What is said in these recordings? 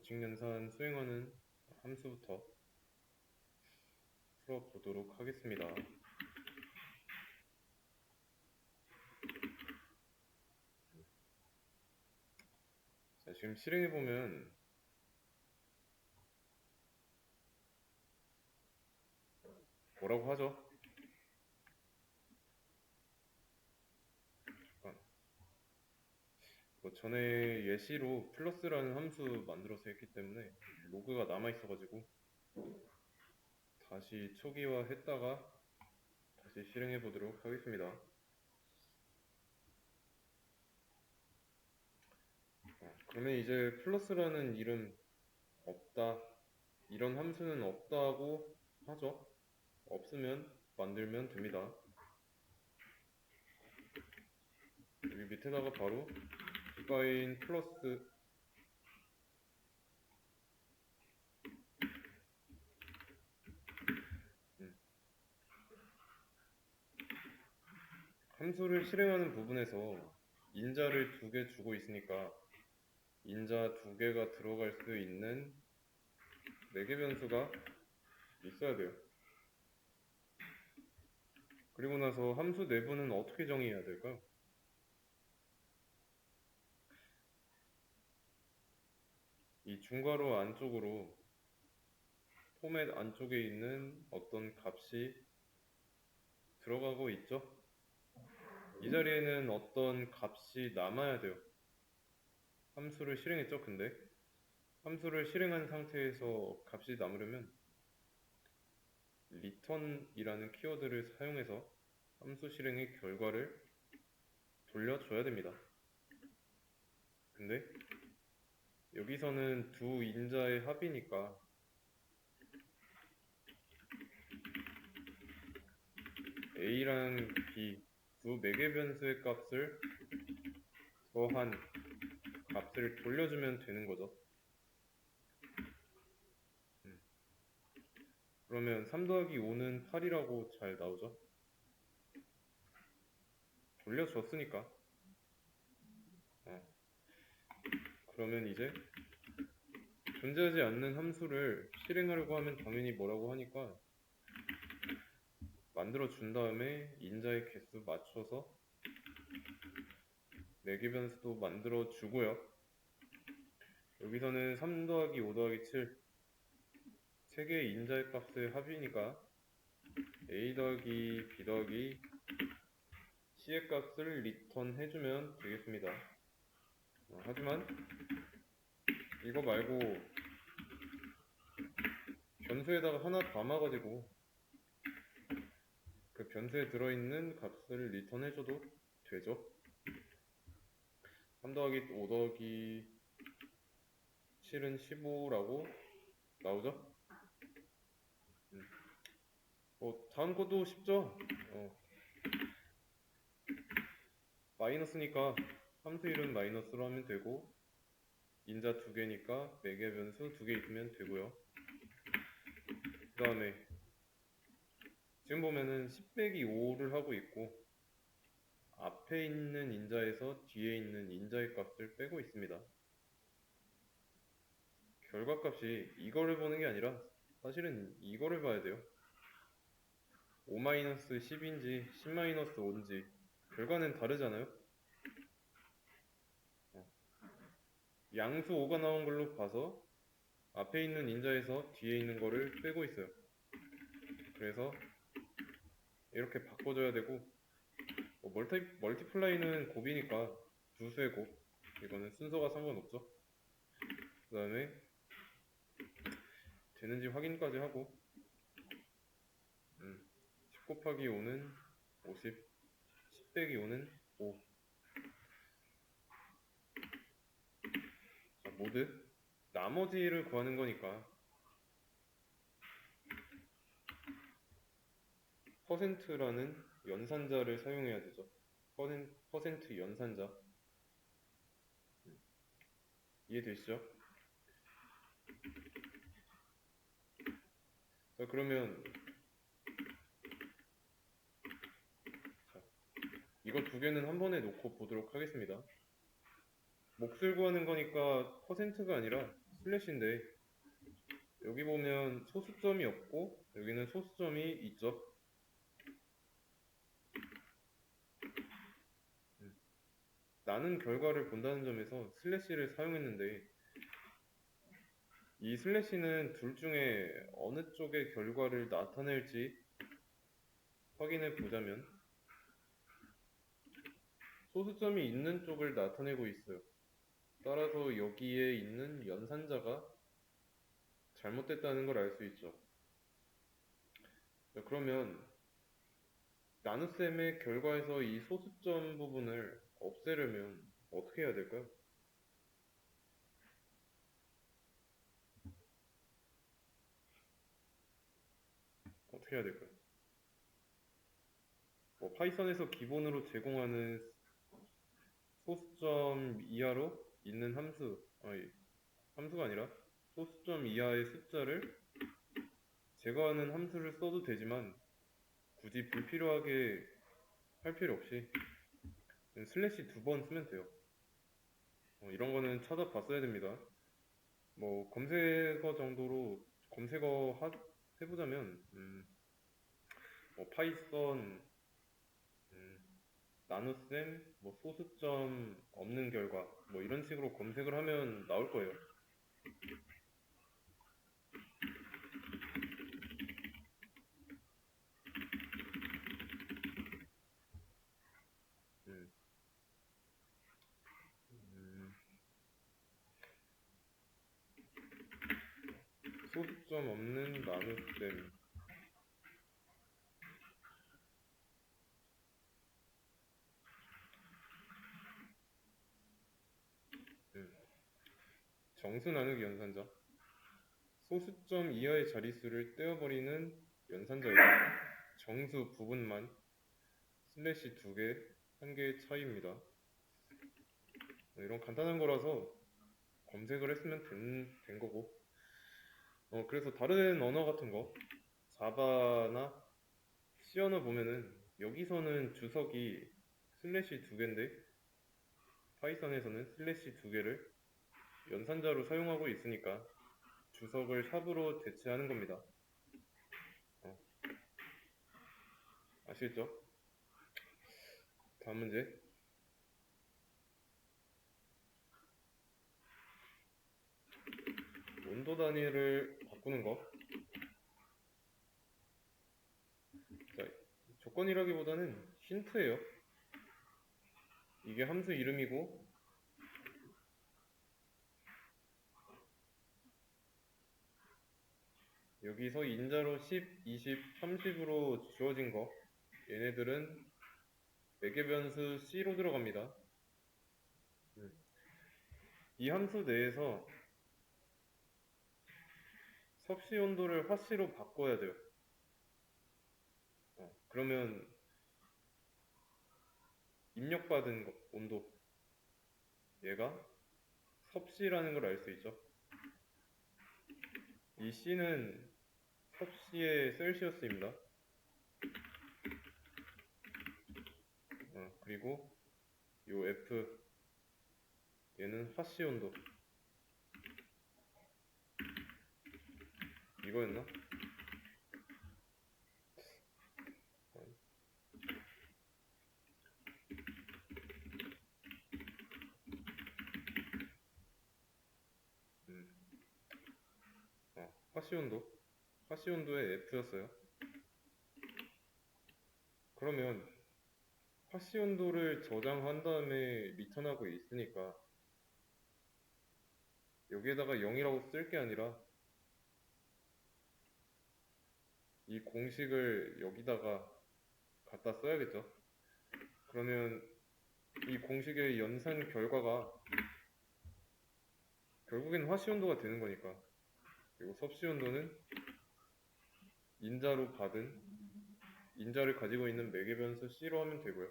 법칙연산 수행하는 함수부터 풀어보도록 하겠습니다. 자, 지금 실행해보면 뭐라고 하죠? 전에 예시로 플러스라는 함수 만들어서 했기 때문에 로그가 남아있어가지고 다시 초기화했다가 다시 실행해보도록 하겠습니다. 그러면 이제 플러스라는 이름 없다, 이런 함수는 없다고 하죠. 없으면 만들면 됩니다. 여기 밑에다가 바로 디파인 플러스 함수를 실행하는 부분에서 인자를 2개 주고 있으니까 인자 2개가 들어갈 수 있는 4개 변수가 있어야 돼요. 그리고 나서 함수 내부는 어떻게 정의해야 될까요? 이 중괄호 안쪽으로 포맷 안쪽에 있는 어떤 값이 들어가고 있죠? 이 자리에는 어떤 값이 남아야 돼요. 함수를 실행했죠? 근데 함수를 실행한 상태에서 값이 남으려면 return이라는 키워드를 사용해서 함수 실행의 결과를 돌려줘야 됩니다. 근데 여기서는 두 인자의 합이니까 A랑 B 두 매개 변수의 값을 더한 값을 돌려주면 되는 거죠. 그러면 3 더하기 5는 8이라고 잘 나오죠. 돌려줬으니까. 그러면 이제 존재하지 않는 함수를 실행하려고 하면 당연히 뭐라고 하니까 만들어 준 다음에 인자의 개수 맞춰서 매개 변수도 만들어 주고요. 여기서는 3 더하기 5 더하기 7 3개의 인자의 값의 합이니까 A 더하기 B 더하기 C의 값을 리턴 해주면 되겠습니다. 하지만 이거 말고 변수에다가 하나 담아가지고 그 변수에 들어있는 값을 리턴 해줘도 되죠. 3 더하기 5 더하기 7은 15라고 나오죠. 다음 것도 쉽죠. 마이너스니까 함수 이름 마이너스로 하면 되고 인자 2개니까 매개 변수 2개 있으면 되고요. 그 다음에 지금 보면은 10 빼기 5를 하고 있고 앞에 있는 인자에서 뒤에 있는 인자의 값을 빼고 있습니다. 결과값이 이거를 보는 게 아니라 사실은 이거를 봐야 돼요. 5-10인지 10-5인지 결과는 다르잖아요. 양수 5가 나온 걸로 봐서 앞에 있는 인자에서 뒤에 있는 거를 빼고 있어요. 그래서 이렇게 바꿔줘야 되고 멀티플라이는 곱이니까 두 수의 곱, 이거는 순서가 상관없죠. 그 다음에 되는지 확인까지 하고 10 곱하기 5는 50, 10 빼기 5는 5. 자, 모드 나머지를 구하는 거니까 퍼센트라는 연산자를 사용해야 되죠. 퍼센트 연산자. 이해되시죠? 자, 그러면 이거 2개는 한 번에 놓고 보도록 하겠습니다. 몫을 구하는 거니까 퍼센트가 아니라 슬래시인데 여기 보면 소수점이 없고 여기는 소수점이 있죠. 나는 결과를 본다는 점에서 슬래시를 사용했는데 이 슬래시는 둘 중에 어느 쪽의 결과를 나타낼지 확인해 보자면 소수점이 있는 쪽을 나타내고 있어요. 따라서 여기에 있는 연산자가 잘못됐다는 걸 알 수 있죠. 자, 그러면 나눗셈의 결과에서 이 소수점 부분을 없애려면 어떻게 해야 될까요? 어떻게 해야 될까요? 파이썬에서 기본으로 제공하는 소수점 이하로 있는 함수가 아니라 소수점 이하의 숫자를 제거하는 함수를 써도 되지만 굳이 불필요하게 할 필요 없이 슬래시 2번 쓰면 돼요. 이런 거는 찾아봤어야 됩니다. 검색어 정도로 해보자면 파이썬 나눗셈 소수점 없는 결과 이런 식으로 검색을 하면 나올 거예요. 음, 음, 소수점 없는 나눗셈. 정수 나누기 연산자. 소수점 이하의 자릿수를 떼어버리는 연산자이고 정수 부분만 슬래시 2개, 1개의 차이입니다. 이런 간단한 거라서 검색을 했으면 된 거고 그래서 다른 언어 같은 거 자바나 C 언어 보면은 여기서는 주석이 슬래시 2개인데 파이썬에서는 슬래시 2개를 연산자로 사용하고 있으니까 주석을 샵으로 대체하는 겁니다. 아시겠죠? 다음 문제. 온도 단위를 바꾸는 거. 자, 조건이라기보다는 힌트예요. 이게 함수 이름이고 여기서 인자로 10, 20, 30으로 주어진 거 얘네들은 매개변수 C로 들어갑니다. 이 함수 내에서 섭씨 온도를 화씨로 바꿔야 돼요. 그러면 입력받은 온도 얘가 섭씨라는 걸 알 수 있죠. 이 C는 섭씨의 셀시어스입니다. 그리고 요 F 얘는 화씨 온도 이거였나? 화씨 온도의 F였어요. 그러면 화씨 온도를 저장한 다음에 리턴하고 있으니까 여기에다가 0이라고 쓸 게 아니라 이 공식을 여기다가 갖다 써야겠죠. 그러면 이 공식의 연산 결과가 결국엔 화씨 온도가 되는 거니까 그리고 섭씨 온도는 인자를 가지고 있는 매개변수 C로 하면 되고요.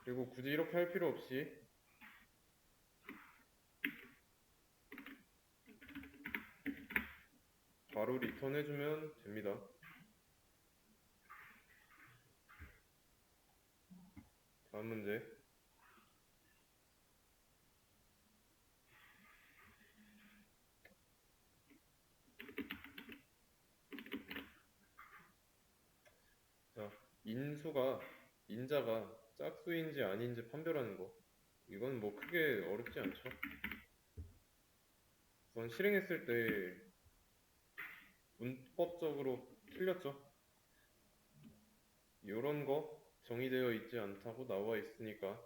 그리고 굳이 이렇게 할 필요 없이 바로 리턴해주면 됩니다. 다음 문제. 인자가 짝수인지 아닌지 판별하는 거. 이건 뭐 크게 어렵지 않죠. 우선 실행했을 때 문법적으로 틀렸죠. 이런 거 정의되어 있지 않다고 나와 있으니까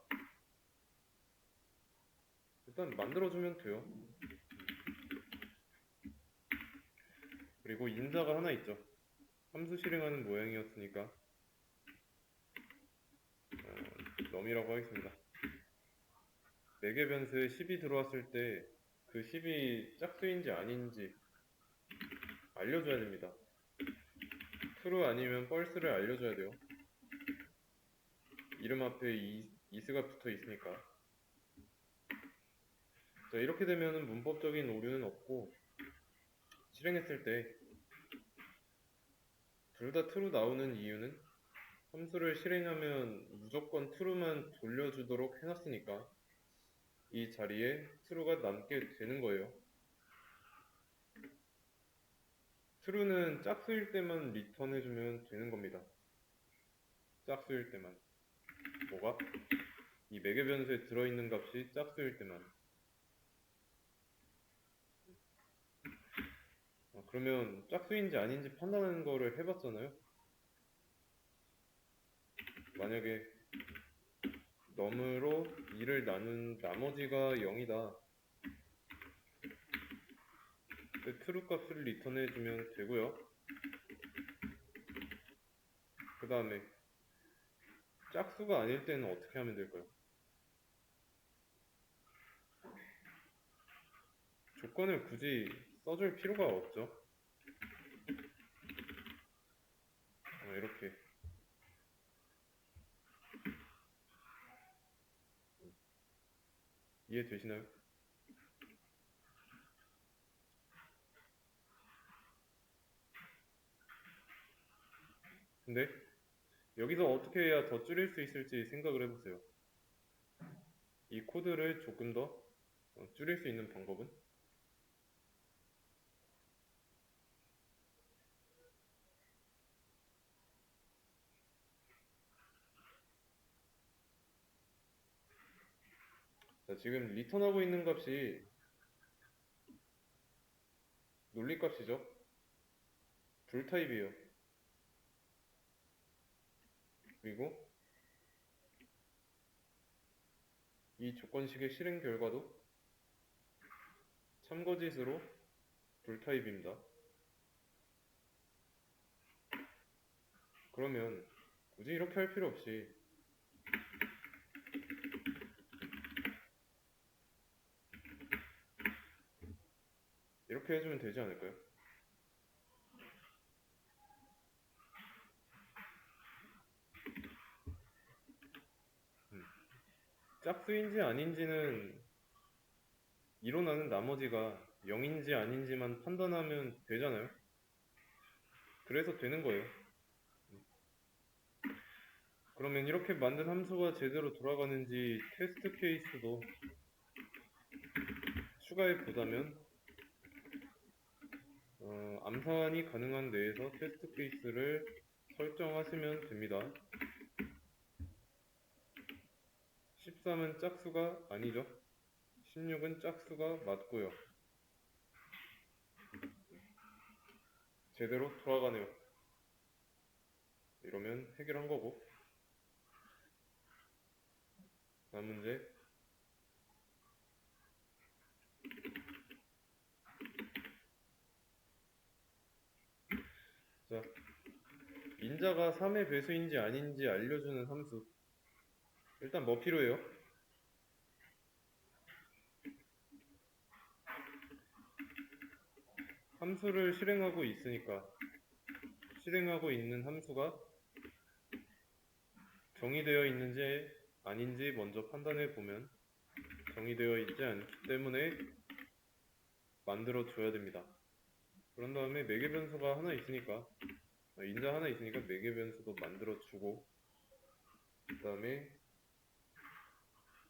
일단 만들어주면 돼요. 그리고 인자가 하나 있죠. 함수 실행하는 모양이었으니까 넘이라고 하겠습니다. 4개 변수에 10이 들어왔을 때 그 10이 짝수인지 아닌지 알려줘야 됩니다. true 아니면 false를 알려줘야 돼요. 이름 앞에 is가 붙어 있으니까. 자, 이렇게 되면은 문법적인 오류는 없고 실행했을 때 둘 다 true 나오는 이유는 함수를 실행하면 무조건 true만 돌려주도록 해놨으니까 이 자리에 true가 남게 되는 거예요. true는 짝수일 때만 리턴해주면 되는 겁니다. 짝수일 때만. 뭐가? 이 매개 변수에 들어있는 값이 짝수일 때만. 그러면 짝수인지 아닌지 판단하는 거를 해봤잖아요. 만약에 넘으로 2를 나눈 나머지가 0이다. true 값을 리턴해주면 되고요. 그 다음에 짝수가 아닐 때는 어떻게 하면 될까요? 조건을 굳이 써줄 필요가 없죠. 이렇게 이해되시나요? 근데 여기서 어떻게 해야 더 줄일 수 있을지 생각을 해보세요. 이 코드를 조금 더 줄일 수 있는 방법은? 자, 지금 리턴하고 있는 값이 논리값이죠. 둘 타입이에요. 그리고 이 조건식의 실행 결과도 참거짓으로 둘 타입입니다. 그러면 굳이 이렇게 할 필요 없이 이렇게 해주면 되지 않을까요? 짝수인지 아닌지는 일어나는 나머지가 0인지 아닌지만 판단하면 되잖아요. 그래서 되는 거예요. 그러면 이렇게 만든 함수가 제대로 돌아가는지 테스트 케이스도 추가해 보자면 암산이 가능한 내에서 테스트 케이스를 설정하시면 됩니다. 13은 짝수가 아니죠. 16은 짝수가 맞고요. 제대로 돌아가네요. 이러면 해결한 거고. 다음 문제. 자, 인자가 3의 배수인지 아닌지 알려주는 함수. 일단 뭐 필요해요? 함수를 실행하고 있으니까 실행하고 있는 함수가 정의되어 있는지 아닌지 먼저 판단해 보면 정의되어 있지 않기 때문에 만들어 줘야 됩니다. 그런 다음에 매개 변수가 하나 있으니까 인자 하나 있으니까 매개 변수도 만들어 주고 그 다음에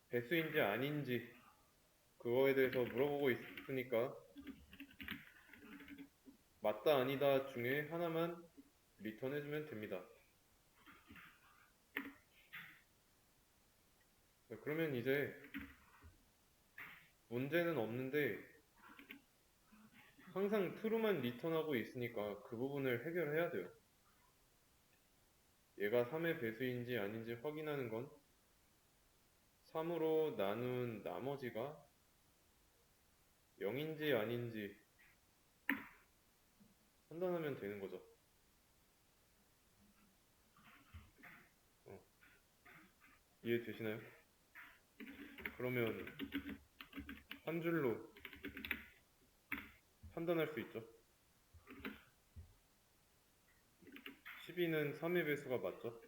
배수인지 아닌지 그거에 대해서 물어보고 있으니까 맞다 아니다 중에 하나만 리턴해주면 됩니다. 자, 그러면 이제 문제는 없는데 항상 true만 리턴하고 있으니까 그 부분을 해결해야 돼요. 얘가 3의 배수인지 아닌지 확인하는 건 3으로 나눈 나머지가 0인지 아닌지 판단하면 되는 거죠. 이해되시나요? 그러면 한 줄로 판단할 수 있죠. 12는 3의 배수가 맞죠?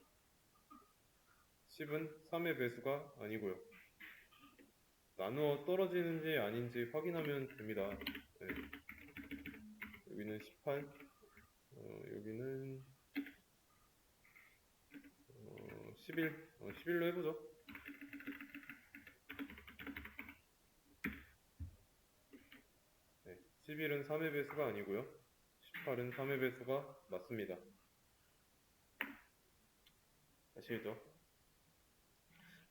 10은 3의 배수가 아니고요. 나누어 떨어지는지 아닌지 확인하면 됩니다. 네. 여기는 18, 여기는 11, 11로 해보죠. 네. 11은 3의 배수가 아니고요. 18은 3의 배수가 맞습니다. 아시겠죠?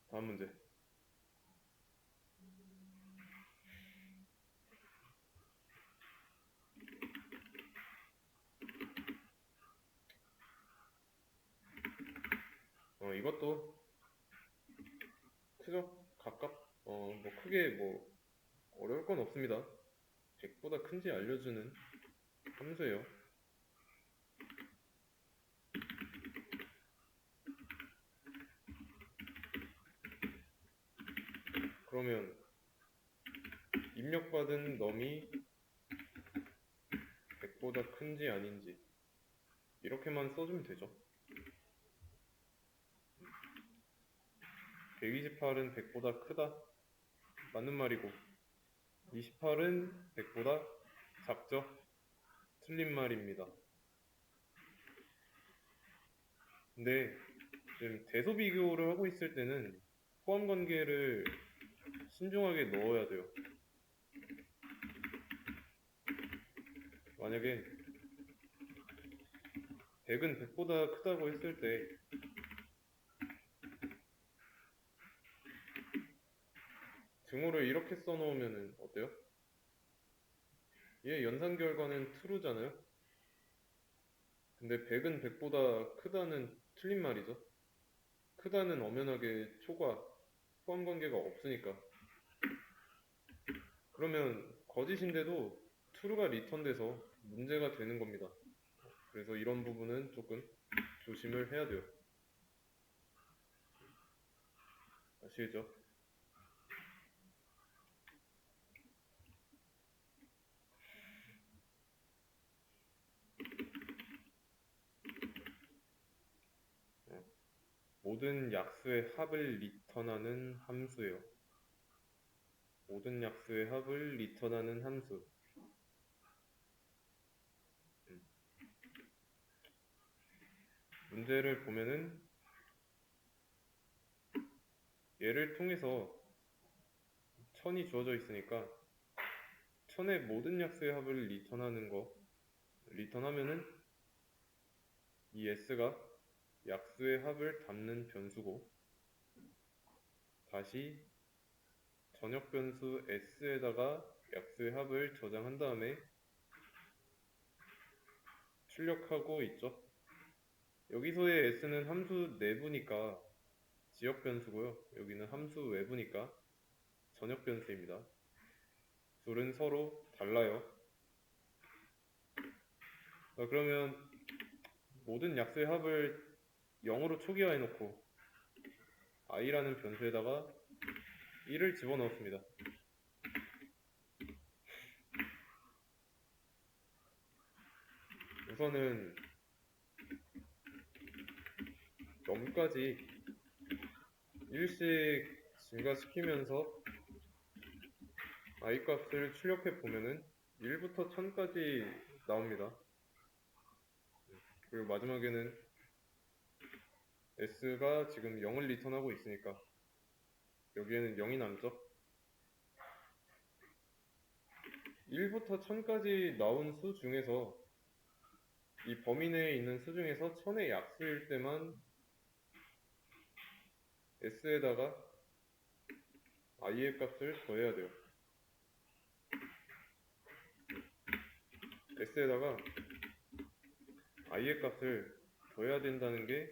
다음 문제. 이것도 크죠? 뭐 크게 뭐 어려울 건 없습니다. 100보다 큰지 알려주는 함수예요. 그러면 입력받은 넘이 100보다 큰지 아닌지 이렇게만 써주면 되죠. 128은 100보다 크다. 맞는 말이고 28은 100보다 작죠. 틀린 말입니다. 근데 지금 대소 비교를 하고 있을 때는 포함 관계를 신중하게 넣어야 돼요. 만약에 100은 100보다 크다고 했을 때 등호를 이렇게 써놓으면 어때요? 얘 연산 결과는 true잖아요? 근데 100은 100보다 크다는 틀린 말이죠. 크다는 엄연하게 초과 포함 관계가 없으니까. 그러면 거짓인데도 true가 리턴돼서 문제가 되는 겁니다. 그래서 이런 부분은 조금 조심을 해야 돼요. 아시겠죠? 모든 약수의 합을 리턴하는 함수예요. 모든 약수의 합을 리턴하는 함수. 문제를 보면은 얘를 통해서 1000이 주어져 있으니까 1000의 모든 약수의 합을 리턴하면은 이 s가 약수의 합을 담는 변수고 다시 전역 변수 s에다가 약수의 합을 저장한 다음에 출력하고 있죠. 여기서의 s는 함수 내부니까 지역 변수고요. 여기는 함수 외부니까 전역 변수입니다. 둘은 서로 달라요. 그러면 모든 약수의 합을 0으로 초기화해 놓고 i라는 변수에다가 1을 집어넣었습니다. 우선은 넘까지 1씩 증가시키면서 i 값을 출력해 보면은 1부터 1000까지 나옵니다. 그리고 마지막에는 s가 지금 0을 리턴하고 있으니까 여기에는 0이 남죠. 1부터 1000까지 나온 수 중에서 이 범위 내에 있는 수 중에서 1000의 약수일 때만 s에다가 i의 값을 더해야 돼요. s에다가 i의 값을 더해야 된다는 게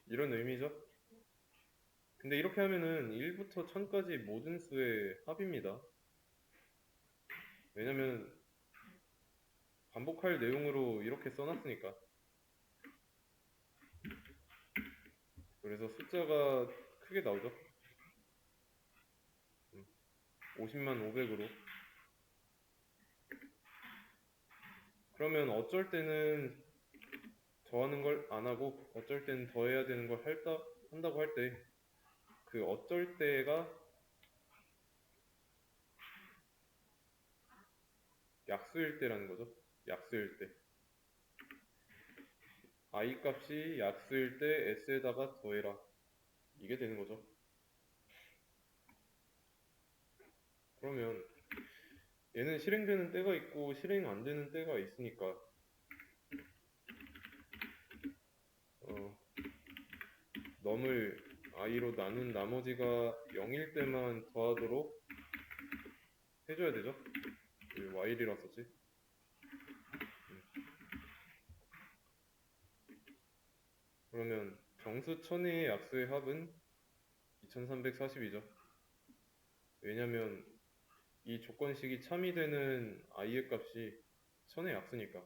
이런 의미죠. 근데 이렇게 하면은 1부터 1000까지 모든 수의 합입니다. 왜냐면 반복할 내용으로 이렇게 써놨으니까. 그래서 숫자가 크게 나오죠. 50만 500으로. 그러면 어쩔 때는 더하는 걸 안 하고 어쩔 때는 더해야 되는 걸 한다고 할 때 그 어쩔 때가 약수일 때라는 거죠. 약수일 때. i 값이 약수일 때 s에다가 더해라. 이게 되는 거죠. 그러면 얘는 실행되는 때가 있고 실행 안 되는 때가 있으니까 넘을 i로 나눈 나머지가 0일 때만 더하도록 해줘야 되죠. while이라 썼지. 그러면 정수 1000회의 약수의 합은 2342죠. 왜냐면 이 조건식이 참이 되는 i의 값이 1000의 약수니까.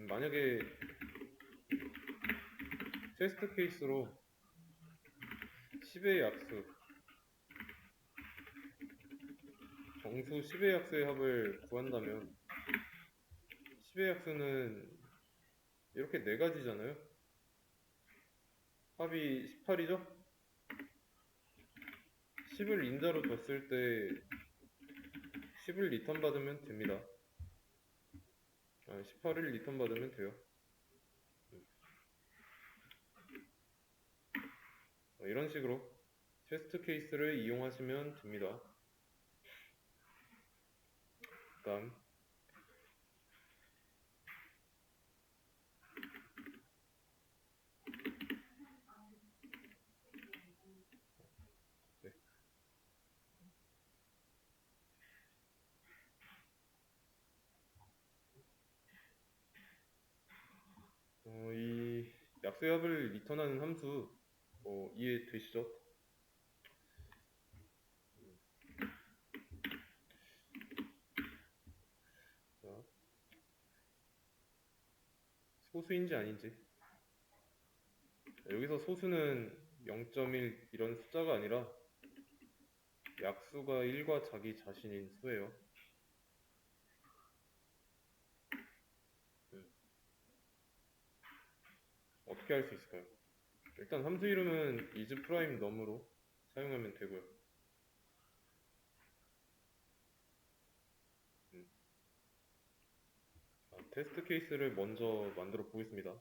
만약에 테스트 케이스로 10의 약수, 정수 10의 약수의 합을 구한다면 10의 약수는 이렇게 네 가지잖아요. 합이 18이죠? 10을 인자로 뒀을 때 10을 리턴 받으면 됩니다. 18을 리턴 받으면 돼요. 이런 식으로 테스트 케이스를 이용하시면 됩니다. 다음 네. 이 약수의 합을 리턴하는 함수 이해되시죠? 자, 소수인지 아닌지. 여기서 소수는 0.1 이런 숫자가 아니라 약수가 1과 자기 자신인 수예요. 어떻게 할 수 있을까요? 일단 함수 이름은 isPrimeNum으로 사용하면 되고요. 테스트 케이스를 먼저 만들어 보겠습니다.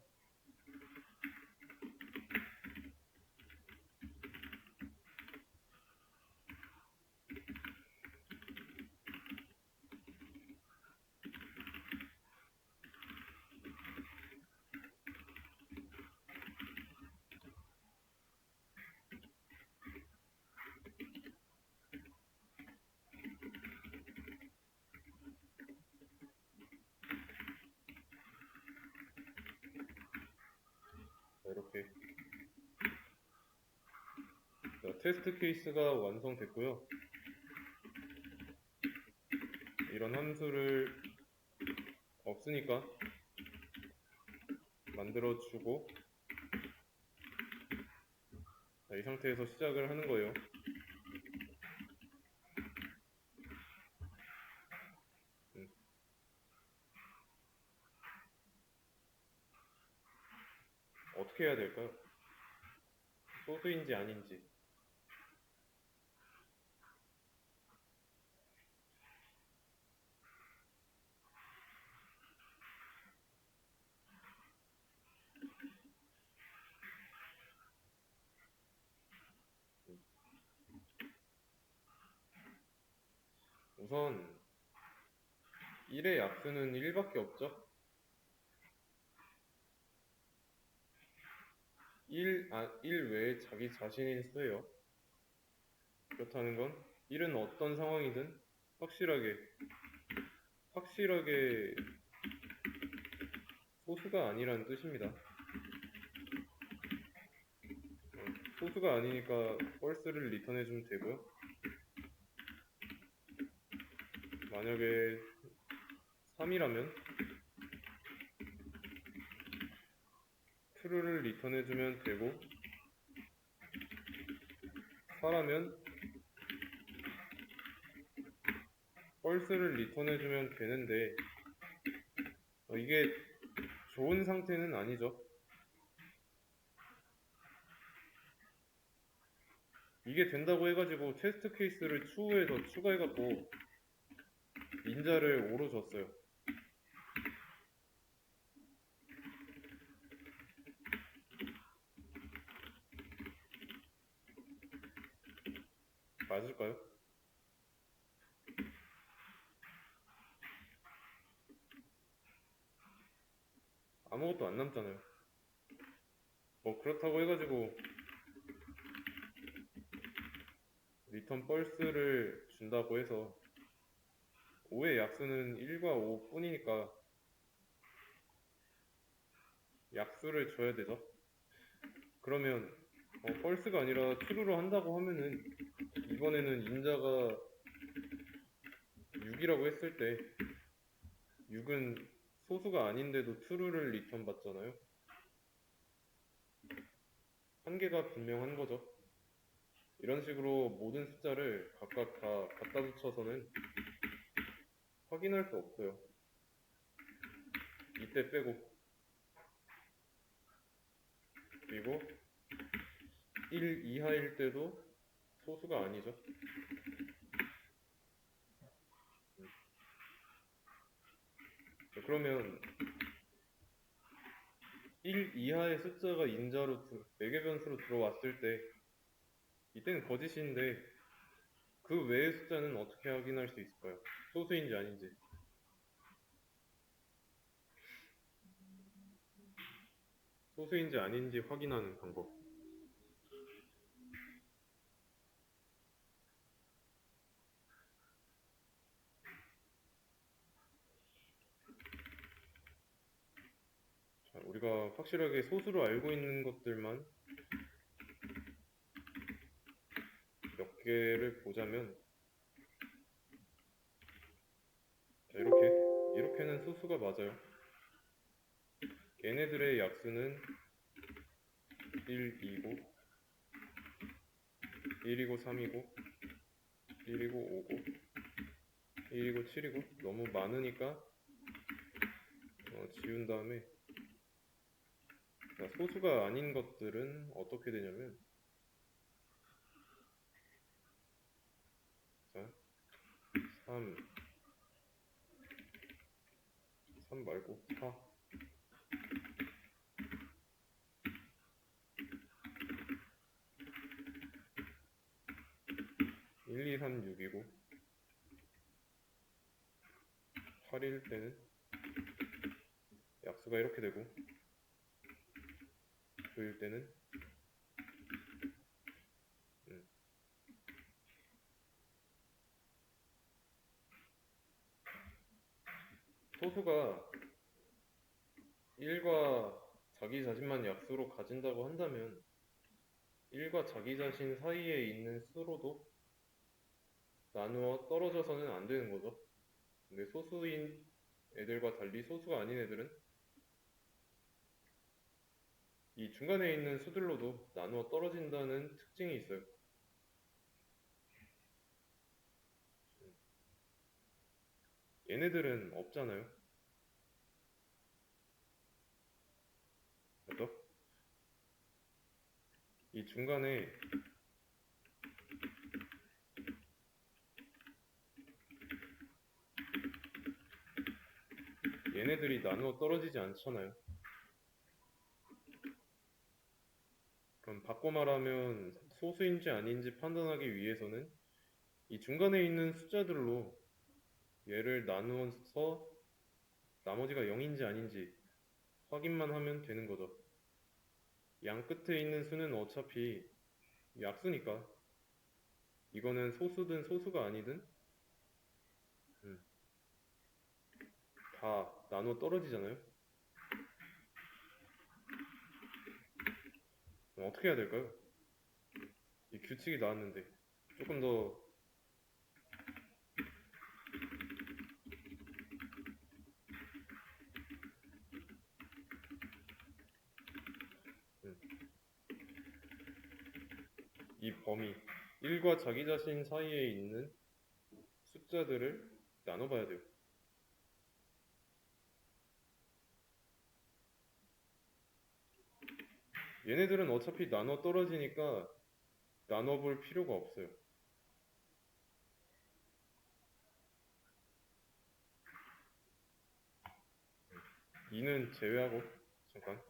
자, 이렇게 테스트 케이스가 완성됐고요. 이런 함수를 없으니까 만들어주고 이 상태에서 시작을 하는 거예요. 어떻게 해야 될까요? 소수인지 아닌지. 우선 1의 약수는 1밖에 없죠? 1 외에 자기 자신인 수예요. 그렇다는 건 1은 어떤 상황이든 확실하게 소수가 아니라는 뜻입니다. 소수가 아니니까 false를 리턴해주면 되고요. 만약에 3이라면 true를 리턴해주면 되고 4라면 false를 리턴해주면 되는데 이게 좋은 상태는 아니죠. 이게 된다고 해가지고 테스트 케이스를 추후에 더 추가해갖고 인자를 오로 줬어요. 맞을까요? 아무것도 안 남잖아요. 뭐 그렇다고 해가지고 리턴 펄스를 준다고 해서 5의 약수는 1과 5 뿐이니까 약수를 줘야 되죠. 그러면 펄스가 아니라 true로 한다고 하면은 이번에는 인자가 6이라고 했을 때 6은 소수가 아닌데도 true를 리턴 받잖아요. 한계가 분명한 거죠. 이런 식으로 모든 숫자를 각각 다 갖다 붙여서는 확인할 수 없어요. 이때 빼고. 그리고 1 이하일 때도 소수가 아니죠. 그러면 1 이하의 숫자가 인자로 매개 변수로 들어왔을 때 이때는 거짓인데 그 외의 숫자는 어떻게 확인할 수 있을까요? 소수인지 아닌지. 소수인지 아닌지 확인하는 방법. 자, 우리가 확실하게 소수로 알고 있는 것들만 몇 개를 보자면 자, 이렇게는 소수가 맞아요. 얘네들의 약수는 1, 2고 1이고 3이고 1이고 5고 1이고 7이고 너무 많으니까 지운 다음에 자, 소수가 아닌 것들은 어떻게 되냐면 자 3 말고 4 1, 2, 3, 6이고 8일 때는 약수가 이렇게 되고 9일 때는 소수가 1과 자기 자신만 약수로 가진다고 한다면 1과 자기 자신 사이에 있는 수로도 나누어 떨어져서는 안 되는 거죠. 근데 소수인 애들과 달리 소수가 아닌 애들은 이 중간에 있는 수들로도 나누어 떨어진다는 특징이 있어요. 얘네들은 없잖아요. 맞죠? 이 중간에 얘네들이 나누어 떨어지지 않잖아요. 그럼 바꿔 말하면 소수인지 아닌지 판단하기 위해서는 이 중간에 있는 숫자들로 얘를 나누어서 나머지가 0인지 아닌지 확인만 하면 되는 거죠. 양 끝에 있는 수는 어차피 약수니까 이거는 소수든 소수가 아니든 음, 다 나눠 떨어지잖아요. 어떻게 해야 될까요? 이 규칙이 나왔는데 조금 더 이 범위 1과 자기 자신 사이에 있는 숫자들을 나눠봐야 돼요. 얘네들은 어차피 나눠 떨어지니까 나눠볼 필요가 없어요. 2는 제외하고 잠깐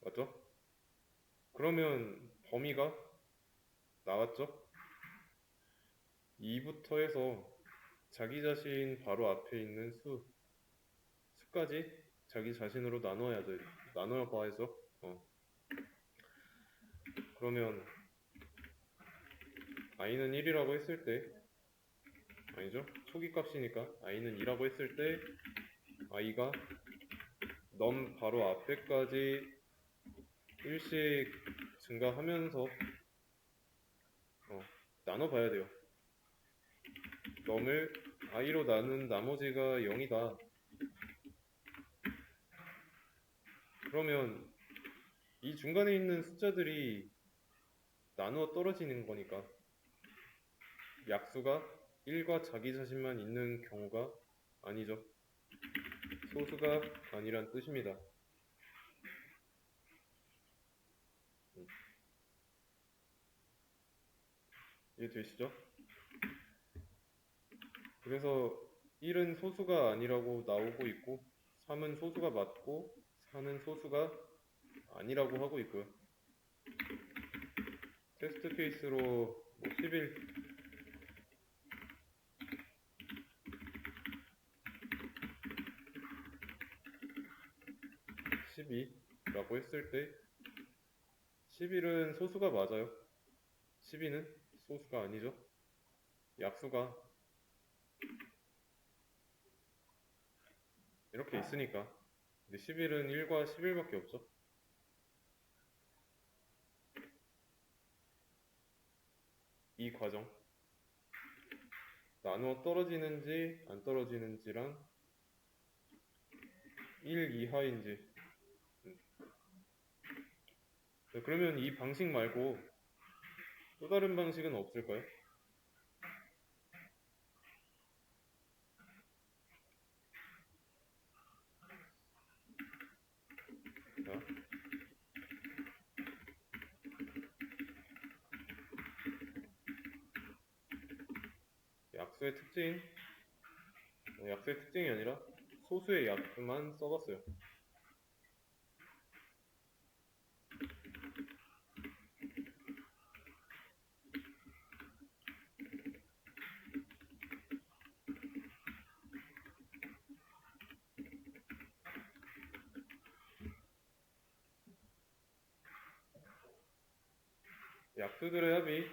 맞죠? 그러면 범위가 나왔죠? 2부터 해서 자기 자신 바로 앞에 있는 수까지 자기 자신으로 나눠야 돼. 나눠야 봐야죠. 그러면 i는 1이라고 했을 때 아니죠? 초기 값이니까 i는 2라고 했을 때 i가 넘 바로 앞에까지 1씩 증가하면서 나눠봐야 돼요. 넘을 i로 나눈 나머지가 0이다. 그러면 이 중간에 있는 숫자들이 나누어 떨어지는 거니까 약수가 1과 자기 자신만 있는 경우가 아니죠. 소수가 아니란 뜻입니다. 이해되시죠? 그래서 1은 소수가 아니라고 나오고 있고 3은 소수가 맞고 4는 소수가 아니라고 하고 있고요. 테스트 케이스로 뭐 11, 12라고 했을 때 11은 소수가 맞아요. 12는 소수가 아니죠. 약수가 이렇게 있으니까. 근데 11은 1과 11밖에 없죠. 이 과정 나누어 떨어지는지 안 떨어지는지랑 1 이하인지 그러면 이 방식 말고 또 다른 방식은 없을까요? 자, 약수의 특징 약수의 특징이 아니라 소수의 약수만 써봤어요. 약수들의 합이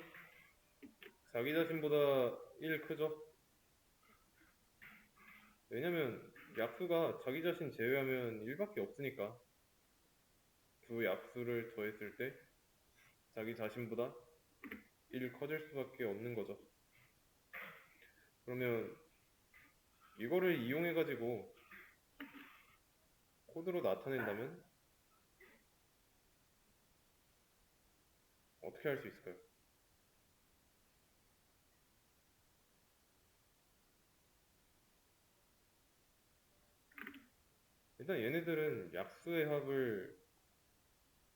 자기 자신보다 1 크죠? 왜냐면 약수가 자기 자신 제외하면 1밖에 없으니까 두 약수를 더했을 때 자기 자신보다 1 커질 수밖에 없는 거죠. 그러면 이거를 이용해 가지고 코드로 나타낸다면 어떻게 할 수 있을까요? 일단 얘네들은 약수의 합을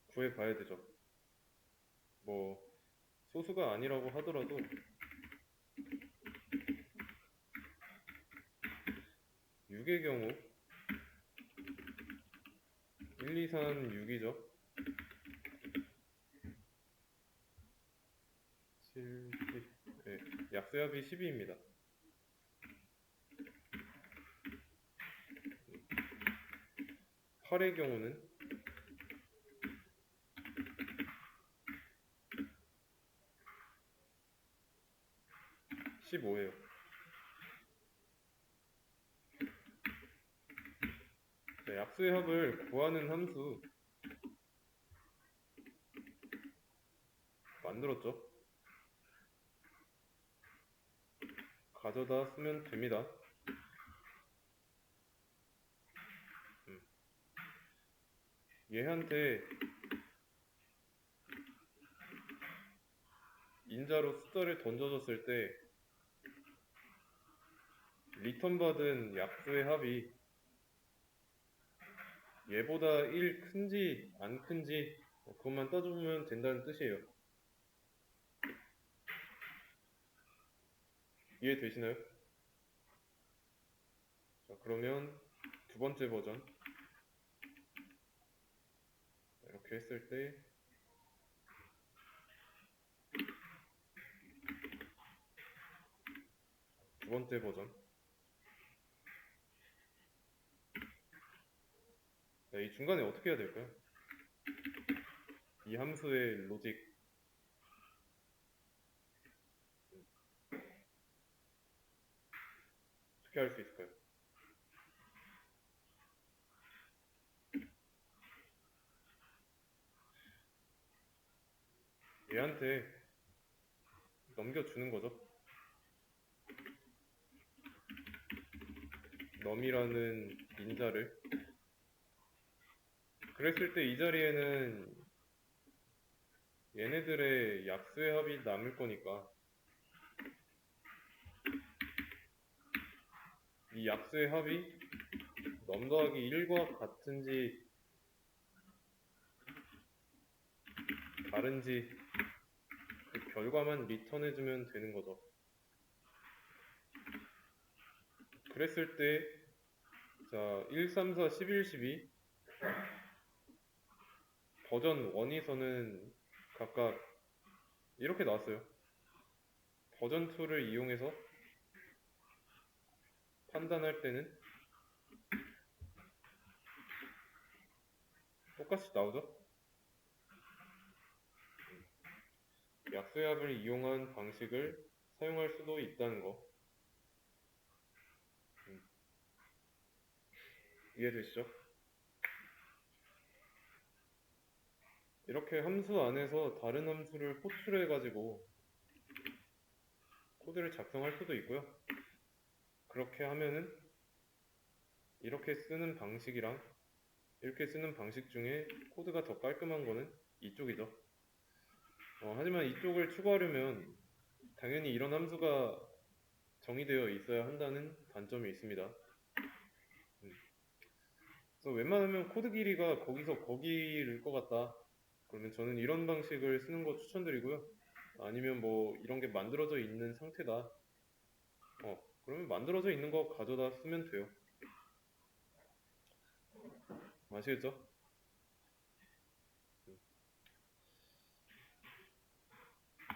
구해봐야 되죠. 뭐 소수가 아니라고 하더라도 6의 경우 1, 2, 3, 6이죠. 7, 10, 네, 약수의 합이 12입니다. 8의 경우는 15예요. 자, 약수의 합을 구하는 함수 만들었죠? 가져다 쓰면 됩니다. 얘한테 인자로 숫자를 던져줬을 때 리턴 받은 약수의 합이 얘보다 1 큰지 안 큰지 그것만 따져보면 된다는 뜻이에요. 이해되시나요? 자, 그러면 두 번째 버전 이렇게 했을 때 두 번째 버전. 자, 이 중간에 어떻게 해야 될까요? 이 함수의 로직. 어떻게 할 수 있을까요? 얘한테 넘겨주는 거죠. 넘이라는 인자를. 그랬을 때 이 자리에는 얘네들의 약수의 합이 남을 거니까 이 약수의 합이 넘 더하기 1과 같은지 다른지 그 결과만 리턴해주면 되는 거죠. 그랬을 때 자, 1, 3, 4, 11, 12 버전 1에서는 각각 이렇게 나왔어요. 버전 2를 이용해서 판단할 때는 똑같이 나오죠. 약수의 합을 이용한 방식을 사용할 수도 있다는 거 이해되시죠? 이렇게 함수 안에서 다른 함수를 호출해 가지고 코드를 작성할 수도 있고요. 그렇게 하면은 이렇게 쓰는 방식이랑 이렇게 쓰는 방식 중에 코드가 더 깔끔한 거는 이쪽이죠. 하지만 이쪽을 추구하려면 당연히 이런 함수가 정의되어 있어야 한다는 단점이 있습니다. 그래서 웬만하면 코드 길이가 거기서 거기일 것 같다. 그러면 저는 이런 방식을 쓰는 거 추천드리고요. 아니면 뭐 이런 게 만들어져 있는 상태다. 그러면 만들어져 있는 거 가져다 쓰면 돼요. 아시겠죠?